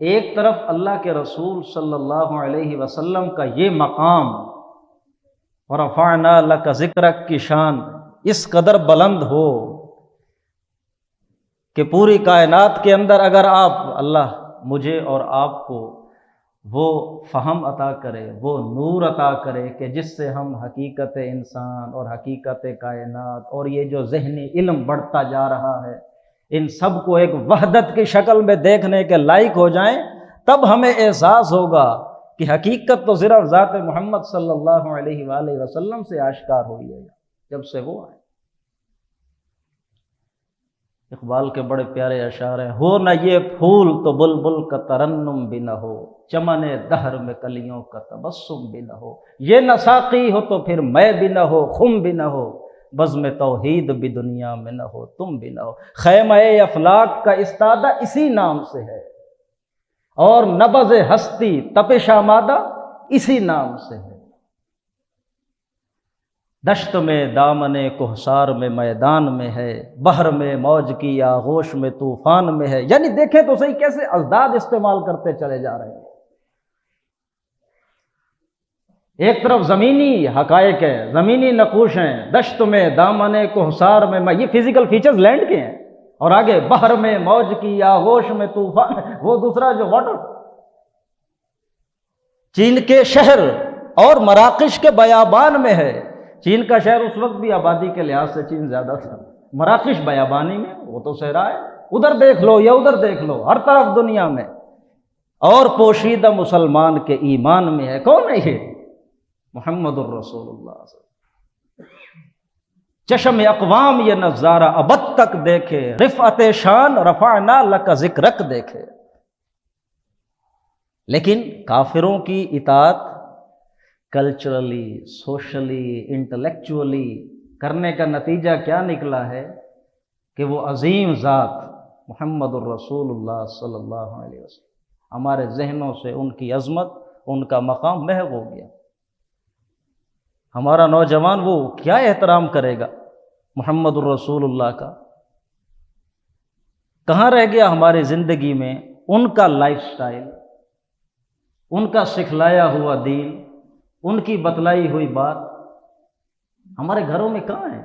ایک طرف اللہ کے رسول صلی اللہ علیہ وسلم کا یہ مقام، ورفعنا لک ذکرک کی شان اس قدر بلند ہو کہ پوری کائنات کے اندر اگر آپ، اللہ مجھے اور آپ کو وہ فہم عطا کرے، وہ نور عطا کرے کہ جس سے ہم حقیقت انسان اور حقیقت کائنات اور یہ جو ذہنی علم بڑھتا جا رہا ہے، ان سب کو ایک وحدت کی شکل میں دیکھنے کے لائق ہو جائیں، تب ہمیں احساس ہوگا کہ حقیقت تو صرف ذات محمد صلی اللہ علیہ وآلہ وسلم سے آشکار ہوئی ہے جب سے وہ آئے۔ اقبال کے بڑے پیارے اشعار ہیں، ہو نہ یہ پھول تو بلبل کا ترنم بھی نہ ہو، چمن دہر میں کلیوں کا تبسم بھی نہ ہو، یہ نہ ساقی ہو تو پھر میں بھی نہ ہو، خم بھی نہ ہو، بزم توحید بھی دنیا میں نہ ہو، تم بھی نہ ہو۔ خیمہ افلاک کا استادہ اسی نام سے ہے، اور نبض ہستی تپش آمادہ اسی نام سے ہے۔ دشت میں دامن کوہسار میں میدان میں ہے، بحر میں موج کی آغوش میں طوفان میں ہے۔ یعنی دیکھیں تو صحیح کیسے ازداد استعمال کرتے چلے جا رہے ہیں۔ ایک طرف زمینی حقائق ہیں، زمینی نقوش ہیں، دشت میں دامن کوہسار میں یہ فزیکل فیچرز لینڈ کے ہیں، اور آگے بحر میں موج کی آغوش میں طوفان، وہ دوسرا جو واٹر۔ چین کے شہر اور مراکش کے بیابان میں ہے۔ چین کا شہر اس وقت بھی آبادی کے لحاظ سے چین زیادہ تھا، مراکش بیابانی میں، وہ تو صحرا ہے، ادھر دیکھ لو یا ادھر دیکھ لو، ہر طرف دنیا میں، اور پوشیدہ مسلمان کے ایمان میں ہے۔ کون ہے یہ؟ محمد الرسول اللہ صلی اللہ علیہ وسلم۔ چشم اقوام یہ نظارہ ابد تک دیکھے، رفعت شان رفعنا لک ذکرک دیکھے۔ لیکن کافروں کی اطاعت کلچرلی، سوشلی، انٹلیکچولی کرنے کا نتیجہ کیا نکلا ہے کہ وہ عظیم ذات محمد الرسول اللہ صلی اللہ علیہ وسلم ہمارے ذہنوں سے ان کی عظمت، ان کا مقام محو ہو گیا۔ ہمارا نوجوان وہ کیا احترام کرے گا محمد الرسول اللہ کا؟ کہاں رہ گیا ہماری زندگی میں ان کا لائف سٹائل، ان کا سکھلایا ہوا دین، ان کی بتلائی ہوئی بات؟ ہمارے گھروں میں کہاں ہے؟